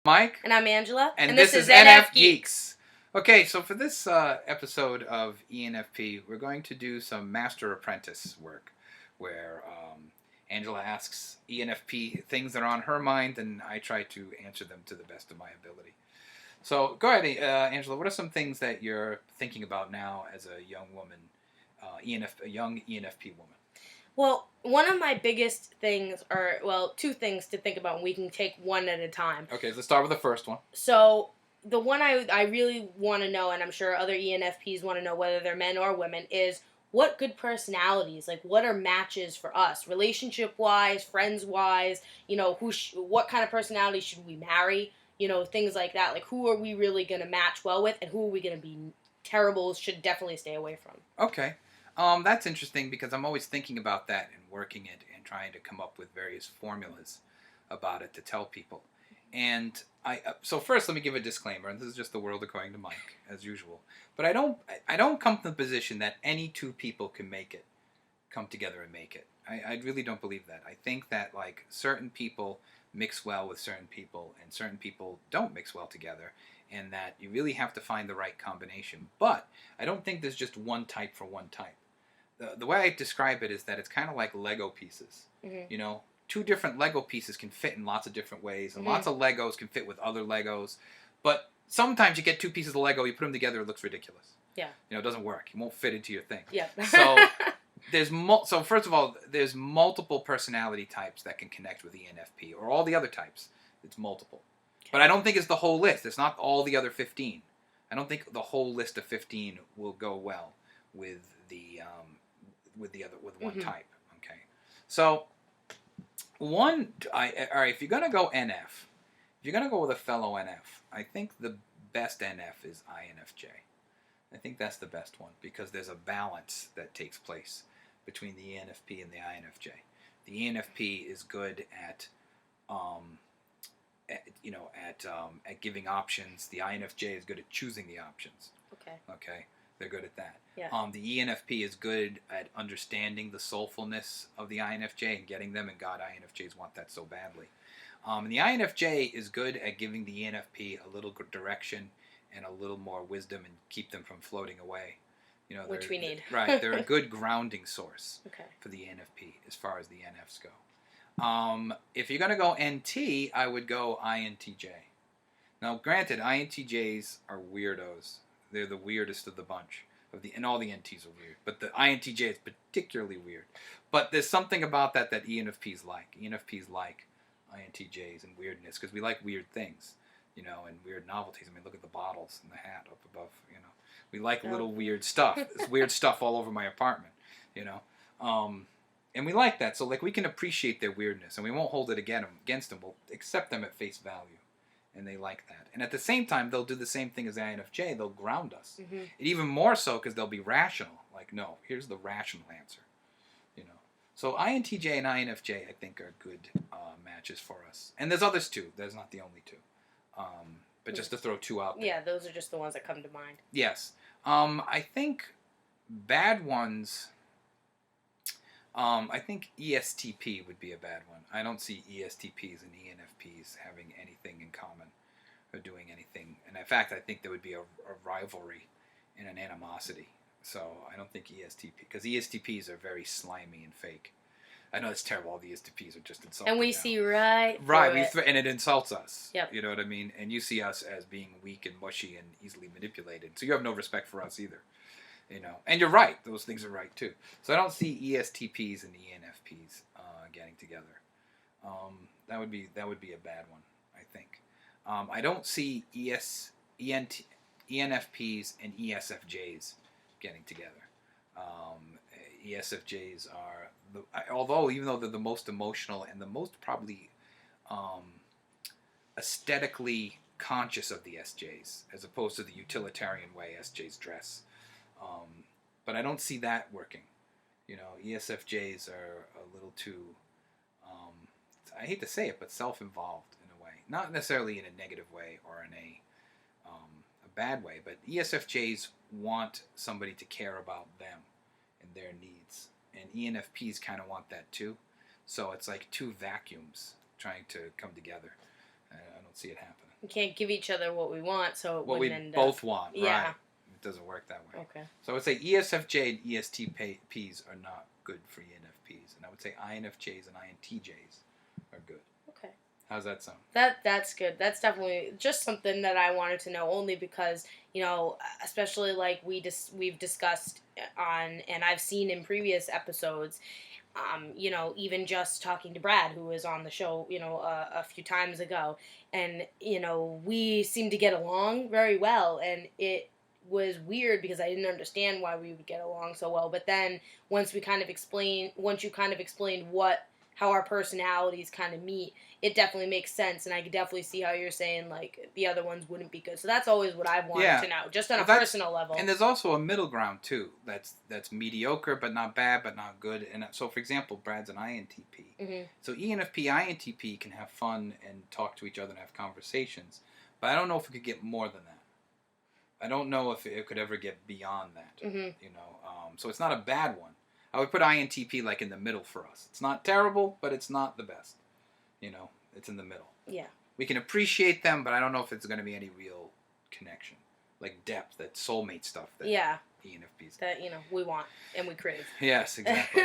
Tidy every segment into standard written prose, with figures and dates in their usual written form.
Mike. And I'm Angela. And this is NFGeeks. Okay, so for this episode of ENFP, we're going to do some Master Apprentice work, where Angela asks ENFP things that are on her mind, and I try to answer them to the best of my ability. So go ahead, Angela. What are some things that you're thinking about now as a young woman, a young ENFP woman? Well, one of my biggest things are, two things to think about, and we can take one at a time. Okay, let's start with the first one. So, the one I really want to know, and I'm sure other ENFPs want to know whether they're men or women, is what good personalities, like what are matches for us, relationship-wise, friends-wise, what kind of personality should we marry, things like that. Like, who are we really going to match well with, and who are we going to be terrible, should definitely stay away from. Okay. That's interesting because I'm always thinking about that and working it and trying to come up with various formulas about it to tell people. And so first, let me give a disclaimer, and this is just the world according to Mike, as usual. But I don't come to the position that any two people can come together and make it. I really don't believe that. I think that like certain people mix well with certain people, and certain people don't mix well together, and that you really have to find the right combination. But I don't think there's just one type for one type. The way I describe it is that it's kind of like Lego pieces. Mm-hmm. Two different Lego pieces can fit in lots of different ways, and lots of Legos can fit with other Legos. But sometimes you get two pieces of Lego, you put them together, it looks ridiculous. Yeah. It doesn't work. It won't fit into your thing. Yeah. So first of all, there's multiple personality types that can connect with ENFP, or all the other types. It's multiple. Okay. But I don't think it's the whole list. It's not all the other 15. I don't think the whole list of 15 will go well with one type. Okay. So if you're gonna go NF, if you're gonna go with a fellow NF, I think the best NF is INFJ. I think that's the best one because there's a balance that takes place between the ENFP and the INFJ. The ENFP is good at giving options. The INFJ is good at choosing the options. Okay. They're good at that. Yeah. The ENFP is good at understanding the soulfulness of the INFJ and getting them, and God, INFJs want that so badly. And the INFJ is good at giving the ENFP a little direction and a little more wisdom and keep them from floating away. Which we need. Right. They're a good grounding source for the ENFP as far as the NFs go. If you're going to go NT, I would go INTJ. Now, granted, INTJs are weirdos. They're the weirdest of the bunch. And all the NTs are weird. But the INTJ is particularly weird. But there's something about that ENFPs like. ENFPs like INTJs and weirdness because we like weird things, and weird novelties. I mean, look at the bottles and the hat up above, We like little weird stuff. There's weird stuff all over my apartment, and we like that. So, like, we can appreciate their weirdness, and we won't hold it against them. We'll accept them at face value. And they like that. And at the same time, they'll do the same thing as the INFJ. They'll ground us. Mm-hmm. And even more so because they'll be rational. Like, no, here's the rational answer. So INTJ and INFJ, I think, are good matches for us. And there's others, too. There's not the only two. But just to throw two out there. Yeah, those are just the ones that come to mind. Yes. I think bad ones... I think ESTP would be a bad one. I don't see ESTPs and ENFPs having anything in common or doing anything. And in fact, I think there would be a rivalry and an animosity. So I don't think ESTP, because ESTPs are very slimy and fake. I know it's terrible. All the ESTPs are just insulting. And we see right and it insults us. Yep. You know what I mean? And you see us as being weak and mushy and easily manipulated. So you have no respect for us either. And you're right; those things are right too. So I don't see ESTPs and ENFPs getting together. That would be a bad one, I think. I don't see ENFPs and ESFJs getting together. ESFJs are, even though they're the most emotional and the most probably aesthetically conscious of the SJs, as opposed to the utilitarian way SJs dress. But I don't see that working. ESFJs are a little too, I hate to say it, but self-involved in a way. Not necessarily in a negative way or in a bad way, but ESFJs want somebody to care about them and their needs. And ENFPs kind of want that too. So it's like two vacuums trying to come together. I don't see it happening. We can't give each other what we want, so it What we wouldn't end both up. want, Yeah. right? It doesn't work that way. Okay. So I would say ESFJ and ESTPs are not good for ENFPs, and I would say INFJs and INTJs are good. Okay. How's that sound? That's good. That's definitely just something that I wanted to know, only because, you know, especially like we've discussed on, and I've seen in previous episodes, you know, even just talking to Brad, who was on the show, you know, a few times ago, and, you know, we seemed to get along very well, and it was weird because I didn't understand why we would get along so well, but then once you kind of explained how our personalities kind of meet, it definitely makes sense, and I could definitely see how you're saying, like, the other ones wouldn't be good. So that's always what I've wanted to know, just on a personal level. And there's also a middle ground, too, that's mediocre, but not bad, but not good. And so, for example, Brad's an INTP. Mm-hmm. So ENFP, INTP can have fun and talk to each other and have conversations, but I don't know if it could get more than that. I don't know if it could ever get beyond that, Mm-hmm. you know. So it's not a bad one. I would put INTP like in the middle for us. It's not terrible, but it's not the best. You know, it's in the middle. Yeah. We can appreciate them, but I don't know if it's going to be any real connection. Like depth, that soulmate stuff that ENFPs that, you know, we want and we crave. Yes, exactly.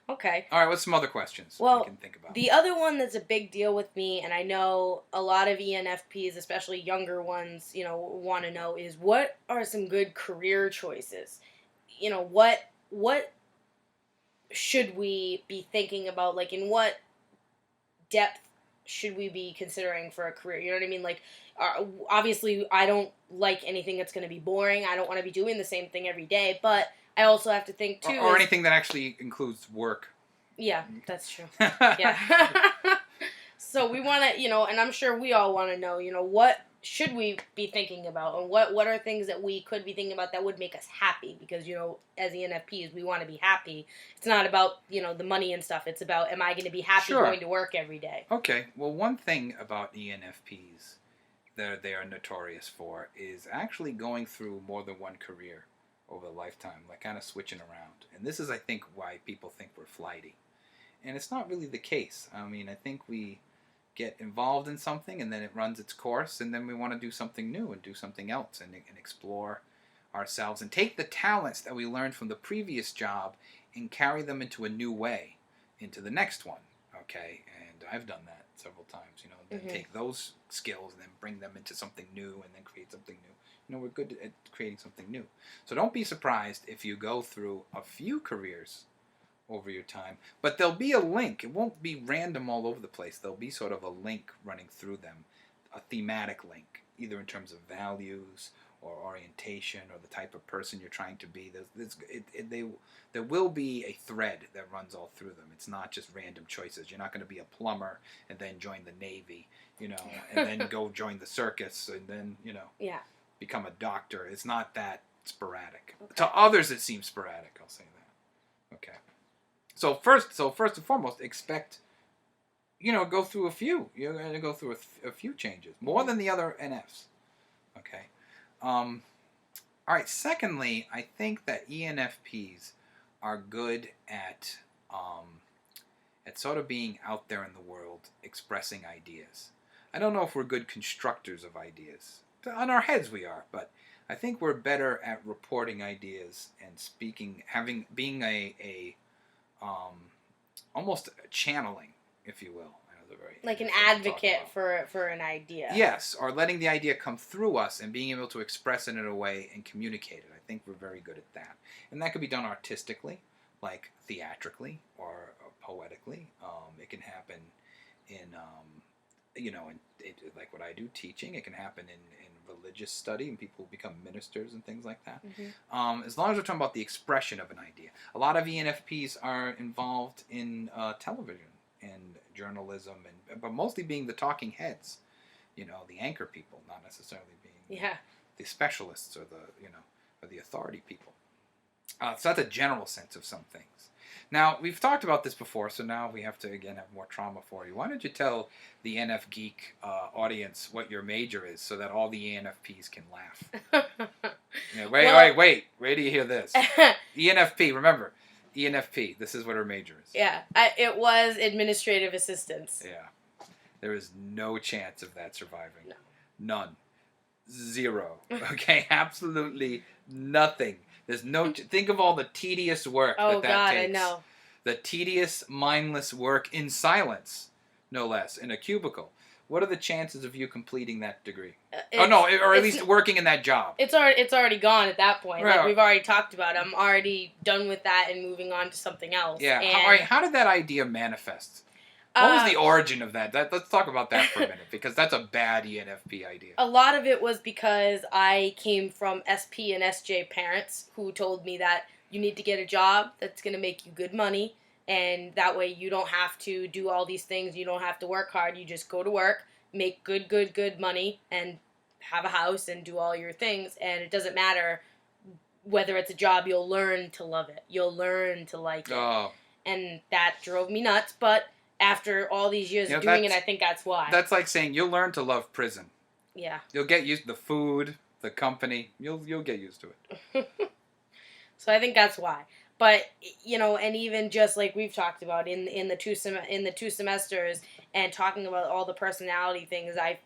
Okay. All right, what's some other questions we can think about? The other one that's a big deal with me, and I know a lot of ENFPs, especially younger ones, you know, want to know, is what are some good career choices? You know, what should we be thinking about? Like, in what depth should we be considering for a career? You know what I mean? Like, obviously, I don't like anything that's going to be boring. I don't want to be doing the same thing every day, but I also have to think, too. Or anything that actually includes work. Yeah, that's true. Yeah. So we want to, you know, and I'm sure we all want to know, you know, what should we be thinking about, and what are things that we could be thinking about that would make us happy? Because, you know, as ENFPs, we want to be happy. It's not about, you know, the money and stuff. It's about, am I going to be happy going to work every day? Okay. Well, one thing about ENFPs that they are notorious for is actually going through more than one career over a lifetime, like kind of switching around. And this is, I think, why people think we're flighty. And it's not really the case. I mean, I think we get involved in something and then it runs its course, and then we want to do something new and do something else and explore ourselves and take the talents that we learned from the previous job and carry them into a new way into the next one. Okay, and I've done that several times, you know, then take those skills and then bring them into something new and then create something new. You know, we're good at creating something new. So don't be surprised if you go through a few careers over your time, but there'll be a link. It won't be random all over the place. There'll be sort of a link running through them, a thematic link, either in terms of values or orientation or the type of person you're trying to be. There will be a thread that runs all through them. It's not just random choices. You're not going to be a plumber and then join the Navy, you know, and then go join the circus and then, you know, become a doctor. It's not that sporadic. Okay. To others, it seems sporadic. I'll say that. Okay. So first and foremost, expect, you know, go through a few. You're going to go through a few changes, more than the other NFs. Okay. All right. Secondly, I think that ENFPs are good at sort of being out there in the world, expressing ideas. I don't know if we're good constructors of ideas. On our heads we are, but I think we're better at reporting ideas and speaking, being a almost channeling, if you will. I know they're very like an advocate for an idea. Yes, or letting the idea come through us and being able to express it in a way and communicate it. I think we're very good at that, and that could be done artistically, like theatrically or poetically. It can happen in you know, like what I do, teaching. It can happen in religious study, and people become ministers and things like that. As long as we're talking about the expression of an idea. A lot of ENFPs are involved in television and journalism, but mostly being the talking heads, you know, the anchor people, not necessarily being the specialists or the authority people. So that's a general sense of some things. Now, we've talked about this before, so now we have to, again, have more trauma for you. Why don't you tell the NFGeek audience what your major is so that all the ENFPs can laugh? Wait till you hear this. ENFP, remember, ENFP, this is what her major is. Yeah, it was administrative assistance. Yeah. There is no chance of that surviving. No. None. Zero. Okay? Absolutely nothing. There's no... Think of all the tedious work that takes. I know. The tedious, mindless work in silence, no less, in a cubicle. What are the chances of you completing that degree? Or at least working in that job. It's already gone at that point. Right. Like we've already talked about. I'm already done with that and moving on to something else. Yeah. And How did that idea manifest? What was the origin of that? Let's talk about that for a minute, because that's a bad ENFP idea. A lot of it was because I came from SP and SJ parents who told me that you need to get a job that's going to make you good money, and that way you don't have to do all these things. You don't have to work hard. You just go to work, make good money, and have a house and do all your things. And it doesn't matter whether it's a job. You'll learn to love it. You'll learn to like it. Oh. And that drove me nuts. But after all these years of doing it, I think that's why. That's like saying you'll learn to love prison. Yeah. You'll get used to the food, the company. You'll get used to it. So I think that's why. But and even just like we've talked about in the two semesters and talking about all the personality things, I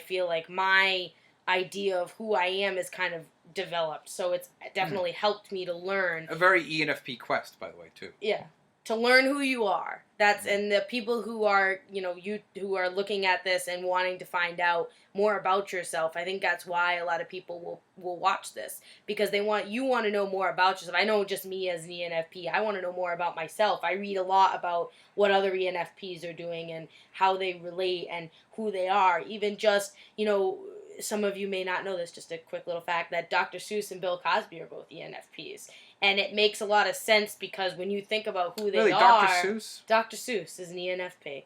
feel like my idea of who I am is kind of developed. So it's definitely helped me to learn. A very ENFP quest, by the way, too. Yeah. To learn who you are. And the people who are, who are looking at this and wanting to find out more about yourself. I think that's why a lot of people will watch this, because you want to know more about yourself. I know just me as an ENFP, I want to know more about myself. I read a lot about what other ENFPs are doing and how they relate and who they are. Even just, some of you may not know this, just a quick little fact, that Dr. Seuss and Bill Cosby are both ENFPs. And it makes a lot of sense because when you think about who they are... Dr. Seuss? Dr. Seuss is an ENFP.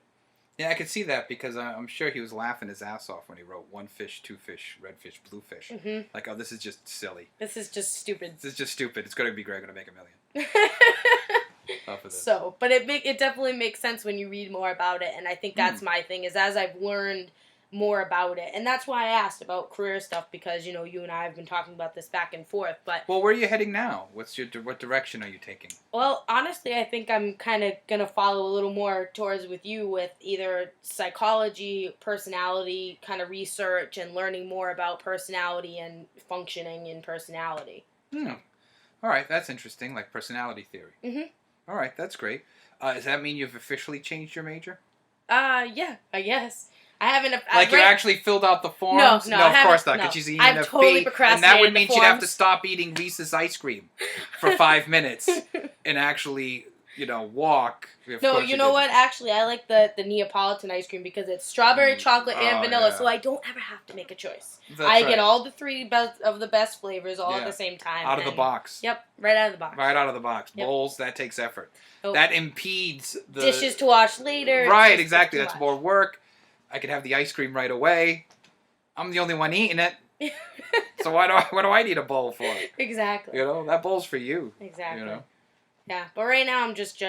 Yeah, I could see that because I'm sure he was laughing his ass off when he wrote one fish, two fish, red fish, blue fish. Mm-hmm. Like, oh, this is just silly. This is just stupid. This is just stupid. It's going to be great. I'm going to make $1 million. So, but it definitely makes sense when you read more about it. And I think that's my thing, is as I've learned more about it. And that's why I asked about career stuff, because, you and I have been talking about this back and forth. But well, where are you heading now? What direction are you taking? Well, honestly, I think I'm kind of going to follow a little more towards with you with either psychology, personality, kind of research, and learning more about personality and functioning in personality. All right, that's interesting, like personality theory. Mm-hmm. All right, that's great. Does that mean you've officially changed your major? Yeah, I guess. I haven't... you actually filled out the forms? No, of course not, because she's eating I've totally procrastinated. And that would mean she'd have to stop eating Reese's ice cream for 5 minutes and actually, walk. No, you know what? Actually, I like the Neapolitan ice cream because it's strawberry, chocolate, and vanilla, so I don't ever have to make a choice. I get all the three of the best flavors all at the same time. Out of the box. Yep, right out of the box. Right out of the box. Yep. Bowls, that takes effort. Oh. That impedes the... Dishes to wash later. Right, exactly. That's more work. I could have the ice cream right away. I'm the only one eating it. So what do I need a bowl for? Exactly. That bowl's for you. Exactly. Yeah, but right now I'm just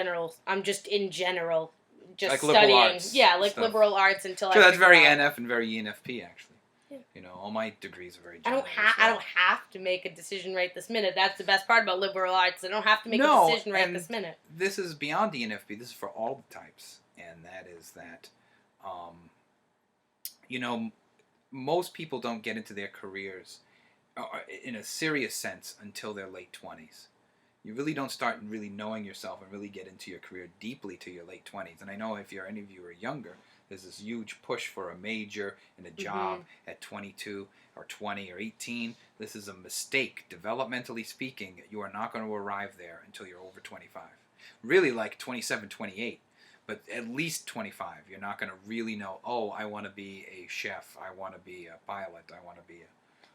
in general, just like studying. Liberal arts. Yeah, like stuff. Liberal arts until I. That's very NF and very ENFP actually. Yeah. All my degrees are very general. I don't have to make a decision right this minute. That's the best part about liberal arts. I don't have to make a decision right this minute. This is beyond ENFP. This is for all the types, and that is that. Most people don't get into their careers in a serious sense until their late 20s. You really don't start really knowing yourself and really get into your career deeply till your late 20s. And I know if any of you are younger, there's this huge push for a major and a job at 22 or 20 or 18. This is a mistake. Developmentally speaking, you are not going to arrive there until you're over 25. Really like 27, 28. But at least 25, you're not going to really know, I want to be a chef, I want to be a pilot, I want to be a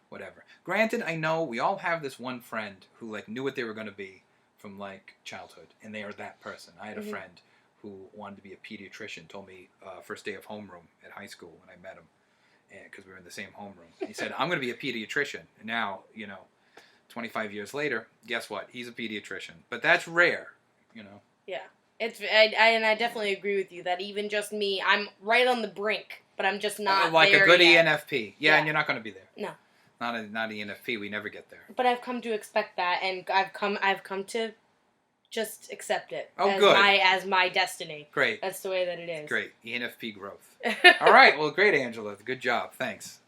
whatever. Granted, I know we all have this one friend who knew what they were going to be from childhood, and they are that person. I had a friend who wanted to be a pediatrician, told me first day of homeroom at high school when I met him, because we were in the same homeroom. He said, I'm going to be a pediatrician. And now, 25 years later, guess what? He's a pediatrician. But that's rare, Yeah. And I definitely agree with you that even just me, I'm right on the brink, but I'm just not like there a good yet. ENFP. Yeah, and you're not going to be there. No. Not an ENFP. We never get there. But I've come to expect that, and I've come to just accept it. Oh, as good. As my destiny. Great. That's the way that it is. Great. ENFP growth. All right. Well, great, Angela. Good job. Thanks.